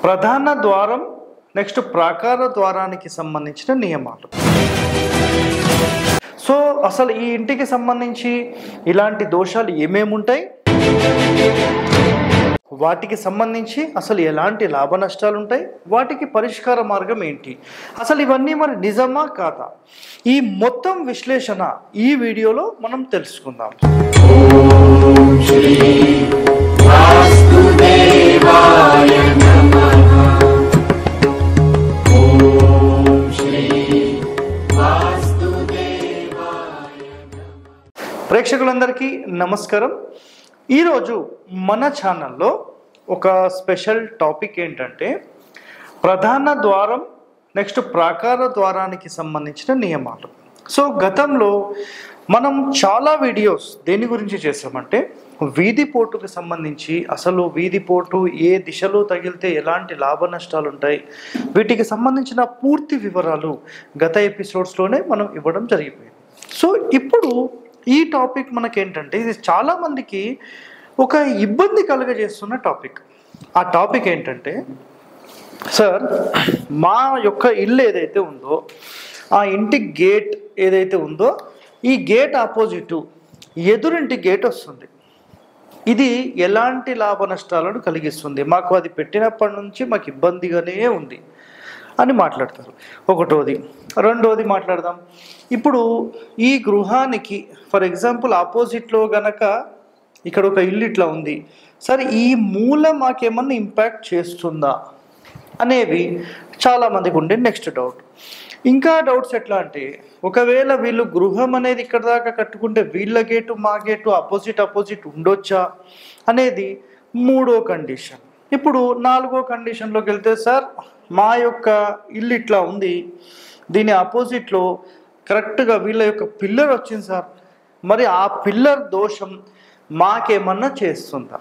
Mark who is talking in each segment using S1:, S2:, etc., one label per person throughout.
S1: ప్రధాన ద్వారం నెక్స్ట్ ప్రాకార ద్వారానికి సంబంధించిన నియమాలు. సో అసలు ఈ ఇంటికి సంబంధించి ఇలాంటి దోషాలు ఏమేమి ఉంటాయి, వాటికి సంబంధించి అసలు ఎలాంటి లాభ నష్టాలు ఉంటాయి, వాటికి పరిష్కార మార్గం ఏంటి, అసలు ఇవన్నీ మరి నిజమా కాదా, ఈ మొత్తం విశ్లేషణ ఈ వీడియోలో మనం తెలుసుకుందాం. ప్రేక్షకులందరికీ నమస్కారం. ఈరోజు మన ఛానల్లో ఒక స్పెషల్ టాపిక్ ఏంటంటే ప్రధాన ద్వారం నెక్స్ట్ ప్రాకార ద్వారానికి సంబంధించిన నియమాలు. సో గతంలో మనం చాలా వీడియోస్ దేని గురించి చేసామంటే వీధి పోటుకు సంబంధించి, అసలు వీధి పోటు ఏ దిశలో తగిలితే ఎలాంటి లాభ నష్టాలు ఉంటాయి, వీటికి సంబంధించిన పూర్తి వివరాలు గత ఎపిసోడ్స్లోనే మనం ఇవ్వడం జరిగిపోయింది. సో ఇప్పుడు ఈ టాపిక్ మనకేంటంటే ఇది చాలామందికి ఒక ఇబ్బంది కలుగజేస్తున్న టాపిక్. ఆ టాపిక్ ఏంటంటే, సార్ మా యొక్క ఇల్లు ఏదైతే ఉందో ఆ ఇంటి గేట్ ఏదైతే ఉందో ఈ గేట్ ఆపోజిటు ఎదురింటి గేట్ వస్తుంది, ఇది ఎలాంటి లాభ నష్టాలను కలిగిస్తుంది, మాకు అది పెట్టినప్పటి నుంచి మాకు ఇబ్బందిగానే ఉంది అని మాట్లాడతారు. ఒకటోది. రెండోది మాట్లాడదాం. ఇప్పుడు ఈ గృహానికి ఫర్ ఎగ్జాంపుల్ ఆపోజిట్లో గనక ఇక్కడ ఒక ఇల్లు ఇట్లా ఉంది, సరే ఈ మూల మాకేమన్నా ఇంపాక్ట్ చేస్తుందా అనేవి చాలామందికి ఉండే నెక్స్ట్ డౌట్. ఇంకా డౌట్స్ ఎట్లా అంటే, ఒకవేళ వీళ్ళు గృహం అనేది ఇక్కడ దాకా కట్టుకుంటే వీళ్ళ గేటు మా గేటు అపోజిట్ ఉండొచ్చా అనేది మూడో కండిషన్. ఇప్పుడు నాలుగో కండిషన్లోకి వెళ్తే, సార్ మా యొక్క ఇల్లు ఇట్లా ఉంది, దీని ఆపోజిట్లో కరెక్ట్గా వీళ్ళ యొక్క పిల్లర్ వచ్చింది సార్, మరి ఆ పిల్లర్ దోషం మాకేమన్నా చేస్తుందా,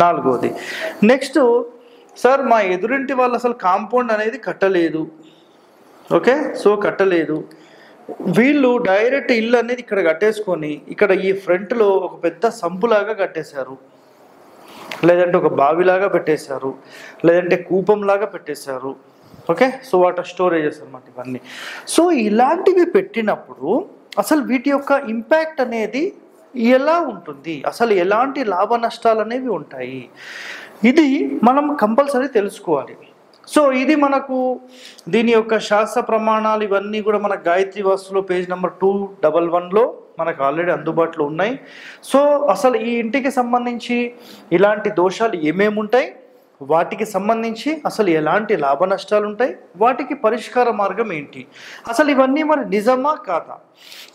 S1: నాలుగోది. నెక్స్ట్, సార్ మా ఎదురింటి వాళ్ళు అసలు కాంపౌండ్ అనేది కట్టలేదు, ఓకే, సో కట్టలేదు, వీళ్ళు డైరెక్ట్ ఇల్లు అనేది ఇక్కడ కట్టేసుకొని ఇక్కడ ఈ ఫ్రంట్లో ఒక పెద్ద సంపులాగా కట్టేశారు, లేదంటే ఒక బావిలాగా పెట్టేశారు, లేదంటే కూపంలాగా పెట్టేశారు, ఓకే, సో వాటర్ స్టోరేజెస్ అన్నమాట ఇవన్నీ. సో ఇలాంటివి పెట్టినప్పుడు అసలు వీటి యొక్క ఇంపాక్ట్ అనేది ఎలా ఉంటుంది, అసలు ఎలాంటి లాభ నష్టాలు అనేవి ఉంటాయి, ఇది మనం కంపల్సరీ తెలుసుకోవాలి. సో ఇది మనకు దీని యొక్క శాస్త్ర ప్రమాణాలు ఇవన్నీ కూడా మన గాయత్రి వాస్తులో పేజ్ నెంబర్ 211లో మనకు ఆల్రెడీ అందుబాటులో ఉన్నాయి. సో అసలు ఈ ఇంటికి సంబంధించి ఇలాంటి దోషాలు ఏమేమి ఉంటాయి, వాటికి సంబంధించి అసలు ఎలాంటి లాభ నష్టాలు ఉంటాయి, వాటికి పరిష్కార మార్గం ఏంటి, అసలు ఇవన్నీ మరి నిజమా కాదా,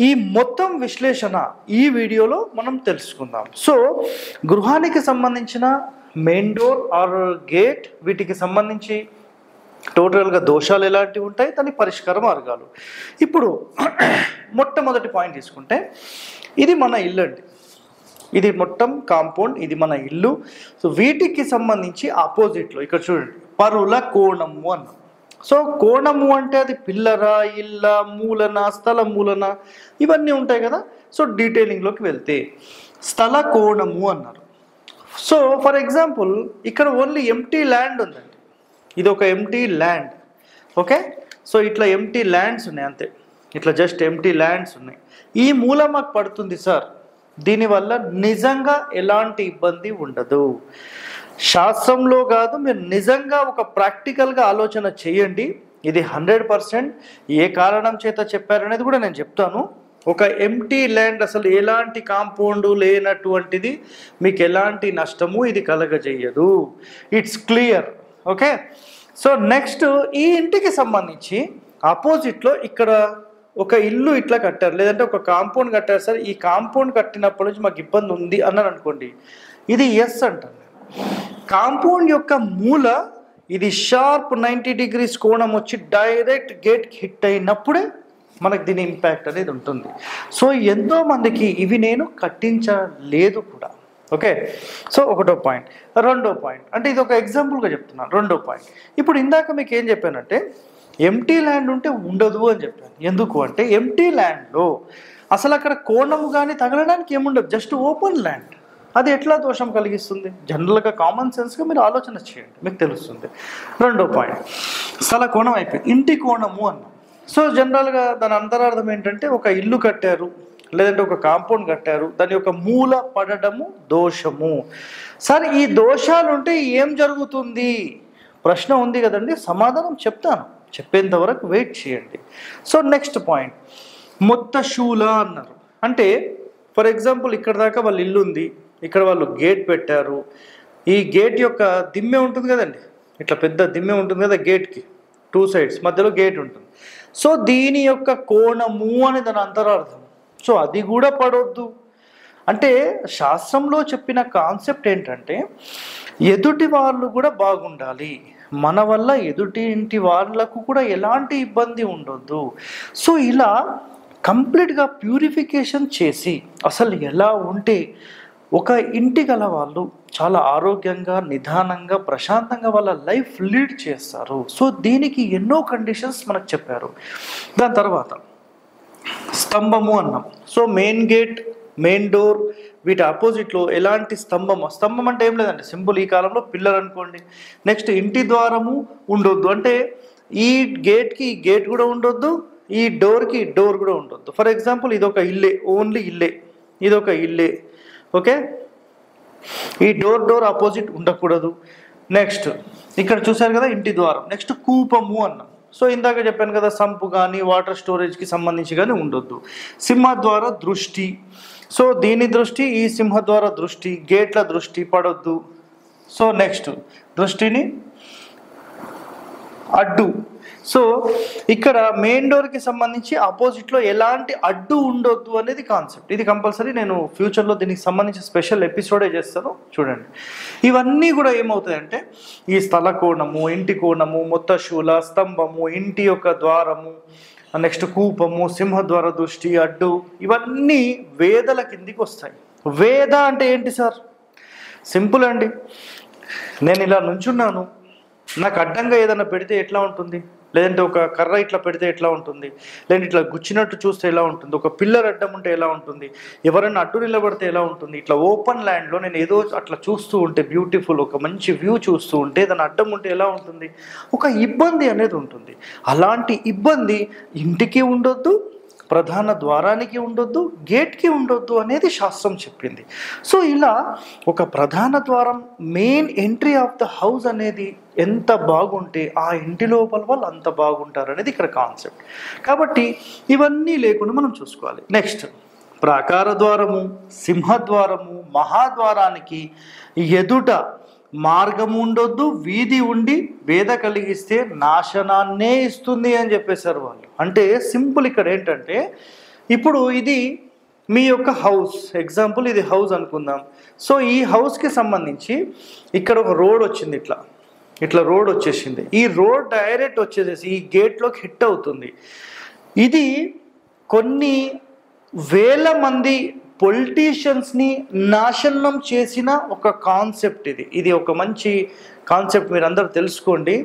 S1: ఈ మొత్తం విశ్లేషణ ఈ వీడియోలో మనం తెలుసుకుందాం. సో గృహానికి సంబంధించిన మెయిన్ డోర్ ఆర్ గేట్, వీటికి సంబంధించి టోటల్గా దోషాలు ఎలాంటివి ఉంటాయి, దాని పరిష్కార మార్గాలు. ఇప్పుడు మొట్టమొదటి పాయింట్ తీసుకుంటే, ఇది మన ఇల్లు అండి, ఇది మొత్తం కాంపౌండ్, ఇది మన ఇల్లు. సో వీటికి సంబంధించి ఆపోజిట్లో ఇక్కడ చూడండి పరుల కోణము అన్న. సో కోణము అంటే అది పిల్లరా, ఇళ్ళ, మూలన, స్థల మూలన, ఇవన్నీ ఉంటాయి కదా. సో డీటెయిలింగ్లోకి వెళ్తే స్థల కోణము అన్నారు. సో ఫర్ ఎగ్జాంపుల్ ఇక్కడ ఓన్లీ ఎంటీ ల్యాండ్ ఉందండి, ఇది ఒక ఎంటీ ల్యాండ్, ఓకే. సో ఇట్లా ఎంటీ ల్యాండ్స్ ఉన్నాయి, అంతే, ఇట్లా జస్ట్ ఎంటీ ల్యాండ్స్ ఉన్నాయి. ఈ మూల మాకు పడుతుంది సార్, దీనివల్ల నిజంగా ఎలాంటి ఇబ్బంది ఉండదు. శాస్త్రంలో కాదు, మీరు నిజంగా ఒక ప్రాక్టికల్గా ఆలోచన చేయండి. ఇది 100% ఏ కారణం చేత చెప్పారనేది కూడా నేను చెప్తాను. ఒక ఎంటీ ల్యాండ్ అసలు ఎలాంటి కాంపౌండ్ లేనటువంటిది మీకు ఎలాంటి నష్టము ఇది కలగజేయదు, it's clear, okay. So next, ఈ ఇంటికి సంబంధించి ఆపోజిట్లో ఇక్కడ ఒక ఇల్లు ఇట్లా కట్టారు, లేదంటే ఒక కాంపౌండ్ కట్టారు, సార్ ఈ కాంపౌండ్ కట్టినప్పటి నుంచి మాకు ఇబ్బంది ఉంది అన్నారు అనుకోండి, ఇది ఎస్ అంటారు. కాంపౌండ్ యొక్క మూల ఇది షార్ప్ 90 degrees కోణం వచ్చి డైరెక్ట్ గేట్కి హిట్ అయినప్పుడే మనకు దీని ఇంపాక్ట్ అనేది ఉంటుంది. సో ఎంతో మందికి ఇవి నేను కట్టించలేదు కూడా, ఓకే. సో ఒకటో పాయింట్. రెండో పాయింట్ అంటే ఇది ఒక ఎగ్జాంపుల్గా చెప్తున్నాను. రెండో పాయింట్, ఇప్పుడు ఇందాక మీకు ఏం చెప్పానంటే ఎంటీ ల్యాండ్ ఉంటే ఉండదు అని చెప్పాను. ఎందుకు అంటే ఎంటీ ల్యాండ్లో అసలు అక్కడ కోణము కానీ తగలడానికి ఏముండదు, జస్ట్ ఓపెన్ ల్యాండ్, అది ఎట్లా దోషం కలిగిస్తుంది? జనరల్గా కామన్ సెన్స్గా మీరు ఆలోచన చేయండి, మీకు తెలుస్తుంది. రెండో పాయింట్, స్థల కోణం అయిపోయింది. ఇంటి కోణము అన్నాం. సో జనరల్గా దాని అంతరార్థం ఏంటంటే, ఒక ఇల్లు కట్టారు లేదంటే ఒక కాంపౌండ్ కట్టారు, దాని యొక్క మూల పడడము దోషము. సరే, ఈ దోషాలు ఉంటే ఏం జరుగుతుంది ప్రశ్న ఉంది కదండి, సమాధానం చెప్తాను, చెప్పేంత వరకు వెయిట్ చేయండి. సో నెక్స్ట్ పాయింట్, మొత్తశూల అన్నారు. అంటే ఫర్ ఎగ్జాంపుల్ ఇక్కడ దాకా వాళ్ళ ఇల్లు ఉంది, ఇక్కడ వాళ్ళు గేట్ పెట్టారు. ఈ గేట్ యొక్క దిమ్మె ఉంటుంది కదండి, ఇట్లా పెద్ద దిమ్మె ఉంటుంది కదా గేట్కి, 2 సైడ్స్ మధ్యలో గేట్ ఉంటుంది. సో దీని యొక్క కోణము అని దాని అంతరార్థం. సో అది కూడా పడొద్దు. అంటే శాస్త్రంలో చెప్పిన కాన్సెప్ట్ ఏంటంటే, ఎదుటి వాళ్ళు కూడా బాగుండాలి, మన వల్ల ఎదుటి ఇంటి వాళ్ళకు కూడా ఎలాంటి ఇబ్బంది ఉండొద్దు. సో ఇలా కంప్లీట్గా ప్యూరిఫికేషన్ చేసి అసలు ఎలా ఉంటే ఒక ఇంటి గల వాళ్ళు చాలా ఆరోగ్యంగా, నిదానంగా, ప్రశాంతంగా వాళ్ళ లైఫ్ లీడ్ చేస్తారు. సో దీనికి ఎన్నో కండిషన్స్ మనకు చెప్పారు. దాని తర్వాత స్తంభము అన్నాం. So main gate, main door, వీటి ఆపోజిట్లో ఎలాంటి స్తంభం అంటే ఏం లేదండి, సింపుల్ ఈ కాలంలో పిల్లర్ అనుకోండి. నెక్స్ట్ ఇంటి ద్వారము ఉండొద్దు. అంటే ఈ గేట్కి ఈ గేట్ కూడా ఉండొద్దు, ఈ డోర్కి ఈ డోర్ కూడా ఉండొద్దు. ఫర్ ఎగ్జాంపుల్ ఇది ఒక ఇల్లే, ఓన్లీ ఇల్లే, ఇది ఒక ఇల్లే, ఓకే. ఈ డోర్ ఆపోజిట్ ఉండకూడదు. నెక్స్ట్ ఇక్కడ చూసారు కదా ఇంటి ద్వారం. నెక్స్ట్ కూపము అన్నాం. సో ఇందాక చెప్పాను కదా, సంపు కానీ వాటర్ స్టోరేజ్కి సంబంధించి కానీ ఉండొద్దు. సింహద్వార దృష్టి. సో దీని దృష్టి, ఈ సింహద్వార దృష్టి, గేట్ల దృష్టి పడొద్దు. సో నెక్స్ట్ దృష్టిని అడ్డు. సో ఇక్కడ మెయిన్ డోర్కి సంబంధించి ఆపోజిట్లో ఎలాంటి అడ్డు ఉండొద్దు అనేది కాన్సెప్ట్. ఇది కంపల్సరీ నేను ఫ్యూచర్లో దీనికి సంబంధించి స్పెషల్ ఎపిసోడే చేస్తాను, చూడండి. ఇవన్నీ కూడా ఏమవుతాయంటే, ఈ స్థల కోణము, ఇంటి కోణము, మొత్తశూల, స్తంభము, ఇంటి యొక్క ద్వారము, నెక్స్ట్ కూపము, సింహద్వార దృష్టి, అడ్డు, ఇవన్నీ వేదల కిందికి వస్తాయి. వేద అంటే ఏంటి సార్? సింపుల్ అండి. నేను ఇలా నుంచున్నాను, నాకు అడ్డంగా ఏదైనా పెడితే ఎట్లా ఉంటుంది, లేదంటే ఒక కర్ర ఇట్లా పెడితే ఎట్లా ఉంటుంది, లేదంటే ఇట్లా గుచ్చినట్టు చూస్తే ఎలా ఉంటుంది, ఒక పిల్లర్ అడ్డం ఉంటే ఎలా ఉంటుంది, ఎవరైనా అడ్డు నిలబడితే ఎలా ఉంటుంది, ఇట్లా ఓపెన్ ల్యాండ్లో నేను ఏదో అట్లా చూస్తూ ఉంటే బ్యూటిఫుల్ ఒక మంచి వ్యూ చూస్తూ ఉంటే దాని అడ్డం ఉంటే ఎలా ఉంటుంది, ఒక ఇబ్బంది అనేది ఉంటుంది. అలాంటి ఇబ్బంది ఇంటికి ఉండొద్దు, ప్రధాన ద్వారానికి ఉండొద్దు, గేట్కి ఉండొద్దు అనేది శాస్త్రం చెప్పింది. సో ఇలా ఒక ప్రధాన ద్వారం, main entry of the house అనేది ఎంత బాగుంటే ఆ ఇంటి లోపల వాళ్ళు అంత బాగుంటారు అనేది ఇక్కడ కాన్సెప్ట్. కాబట్టి ఇవన్నీ లేకుండా మనం చూసుకోవాలి. నెక్స్ట్ ప్రాకార ద్వారము, సింహద్వారము, మహాద్వారానికి ఎదుట మార్గము ఉండొద్దు, వీధి ఉండి వేద కలిగిస్తే నాశనాన్నే ఇస్తుంది అని చెప్పేశారు వాళ్ళు. అంటే సింపుల్ ఇక్కడ ఏంటంటే, ఇప్పుడు ఇది మీ యొక్క హౌస్, ఎగ్జాంపుల్ ఇది హౌస్ అనుకుందాం. సో ఈ హౌస్కి సంబంధించి ఇక్కడ ఒక రోడ్ వచ్చింది, ఇట్లా రోడ్ వచ్చేసింది. ఈ రోడ్ డైరెక్ట్ వచ్చేసేసి ఈ గేట్లోకి హిట్ అవుతుంది. ఇది కొన్ని వేల మంది పొలిటీషియన్స్ని నాశనం చేసిన ఒక కాన్సెప్ట్. ఇది ఒక మంచి కాన్సెప్ట్, మీరు అందరూ తెలుసుకోండి.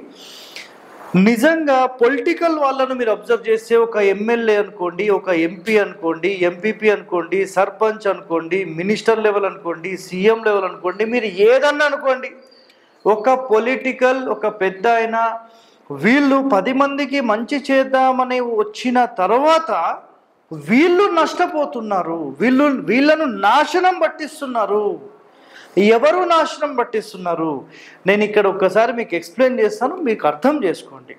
S1: నిజంగా పొలిటికల్ వాళ్ళను మీరు అబ్జర్వ్ చేస్తే, ఒక ఎమ్మెల్యే అనుకోండి, ఒక ఎంపీ అనుకోండి, ఎంపీపీ అనుకోండి, సర్పంచ్ అనుకోండి, మినిస్టర్ లెవెల్ అనుకోండి, సీఎం లెవెల్ అనుకోండి, మీరు ఏదన్నా అనుకోండి, ఒక పొలిటికల్ ఒక పెద్ద అయినా వీళ్ళు 10 మందికి మంచి చేద్దామని వచ్చిన తర్వాత వీళ్ళు నష్టపోతున్నారు, వీళ్ళను నాశనం పట్టిస్తున్నారు. ఎవరు నాశనం పట్టిస్తున్నారు? నేను ఇక్కడ ఒక్కసారి మీకు ఎక్స్ప్లెయిన్ చేస్తాను, మీకు అర్థం చేసుకోండి.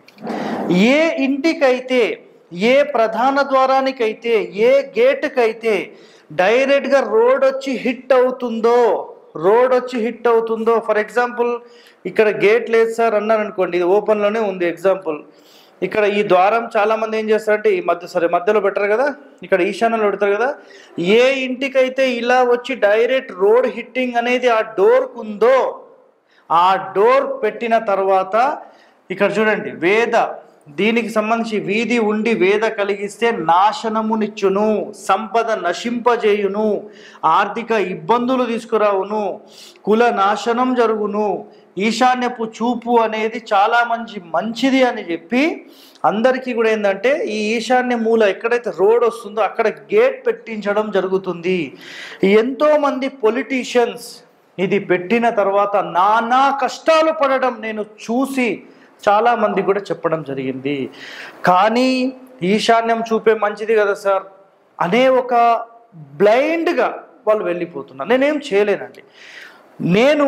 S1: ఏ ఇంటికైతే, ఏ ప్రధాన ద్వారానికైతే, ఏ గేటుకైతే డైరెక్ట్గా రోడ్ వచ్చి హిట్ అవుతుందో, ఫర్ ఎగ్జాంపుల్ ఇక్కడ గేట్ లేదు సార్ అన్నారు అనుకోండి, ఇది ఓపెన్లోనే ఉంది. ఎగ్జాంపుల్ ఇక్కడ ఈ ద్వారం చాలామంది ఏం చేస్తారంటే ఈ మధ్యలో పెట్టరు కదా, ఇక్కడ ఈశాన్యంలో పెడతారు కదా. ఏ ఇంటికైతే ఇలా వచ్చి డైరెక్ట్ రోడ్ హిట్టింగ్ అనేది ఆ డోర్కు ఉందో, ఆ డోర్ పెట్టిన తర్వాత ఇక్కడ చూడండి, వేద దీనికి సంబంధించి వీధి ఉండి వేద కలిగిస్తే నాశనమునిచ్చును, సంపద నశింపజేయును, ఆర్థిక ఇబ్బందులు తీసుకురావును, కుల నాశనం జరుగును, ఈశాన్యపు చూపు అనేది చాలా మంచిది అని చెప్పి అందరికీ కూడా ఏంటంటే ఈ ఈశాన్య మూల ఎక్కడైతే రోడ్ వస్తుందో అక్కడ గేట్ పెట్టించడం జరుగుతుంది. ఎంతోమంది పొలిటీషియన్స్ ఇది పెట్టిన తర్వాత నానా కష్టాలు పడడం నేను చూసి చాలామంది కూడా చెప్పడం జరిగింది. కానీ ఈశాన్యం చూపే మంచిది కదా సార్ అనే ఒక బ్లైండ్గా వాళ్ళు వెళ్ళిపోతున్నారు. నేనేం చేయలేనండి. నేను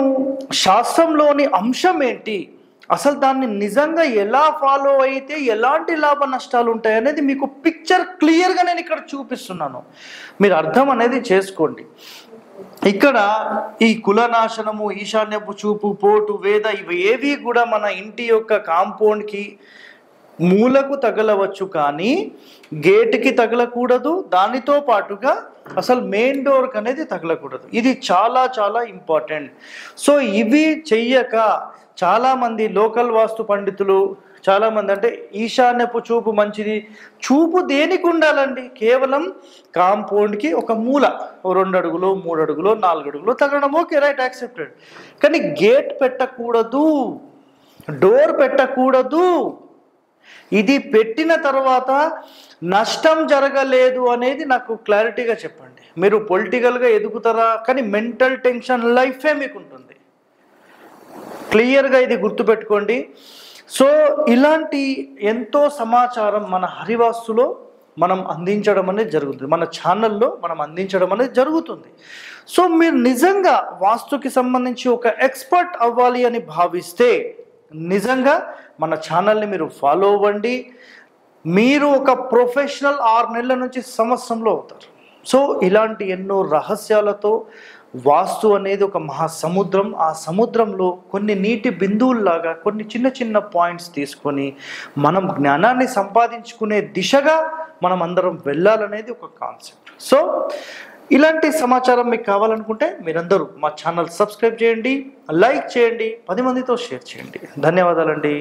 S1: శాస్త్రంలోని అంశం ఏంటి, అసలు దాన్ని నిజంగా ఎలా ఫాలో అయితే ఎలాంటి లాభ నష్టాలు ఉంటాయి అనేది మీకు పిక్చర్ క్లియర్గా నేను ఇక్కడ చూపిస్తున్నాను. మీరు అర్థం అనేది చేసుకోండి. ఇక్కడ ఈ కులనాశనము, ఈశాన్యపు చూపు, పోటు, వేద ఇవి ఏవి కూడా మన ఇంటి యొక్క కాంపౌండ్కి మూలకు తగలవచ్చు కానీ గేటుకి తగలకూడదు. దానితో పాటుగా అసలు మెయిన్ డోర్కి అనేది తగలకూడదు. ఇది చాలా చాలా ఇంపార్టెంట్. సో ఇవి చెయ్యక చాలామంది లోకల్ వాస్తు పండితులు చాలామంది అంటే ఈశాన్యపు చూపు మంచిది, చూపు దేనికి ఉండాలండి, కేవలం కాంపౌండ్కి ఒక మూల 2 అడుగులో 3 అడుగులో 4 అడుగులో తగలడం ఓకే, రైట్, యాక్సెప్టెడ్. కానీ గేట్ పెట్టకూడదు, డోర్ పెట్టకూడదు. ఇది పెట్టిన తర్వాత నష్టం జరగలేదు అనేది నాకు క్లారిటీగా చెప్పండి. మీరు పొలిటికల్గా ఎదుగుతారా, కానీ మెంటల్ టెన్షన్ లైఫే మీకు ఉంటుంది. క్లియర్గా ఇది గుర్తుపెట్టుకోండి. సో ఇలాంటి ఎంతో సమాచారం మన హరివాస్తులో మనం అందించడం అనేది జరుగుతుంది, మన ఛానల్లో మనం అందించడం అనేది జరుగుతుంది. సో మీరు నిజంగా వాస్తుకి సంబంధించి ఒక ఎక్స్పర్ట్ అవ్వాలి అని భావిస్తే నిజంగా మన ఛానల్ని మీరు ఫాలో అవ్వండి. మీరు ఒక ప్రొఫెషనల్ 6 నెలల నుంచి సంవత్సరంలో అవుతారు. సో ఇలాంటి ఎన్నో రహస్యాలతో వాస్తు అనేది ఒక మహాసముద్రం. ఆ సముద్రంలో కొన్ని నీటి బిందువుల్లాగా కొన్ని చిన్న చిన్న పాయింట్స్ తీసుకొని మనం జ్ఞానాన్ని సంపాదించుకునే దిశగా మనం అందరం వెళ్ళాలనేది ఒక కాన్సెప్ట్. సో ఇలాంటి సమాచారం మీకు కావాలనుకుంటే మీరందరూ మా ఛానల్ సబ్స్క్రైబ్ చేయండి, లైక్ చేయండి, 10 మందితో షేర్ చేయండి. ధన్యవాదాలండి.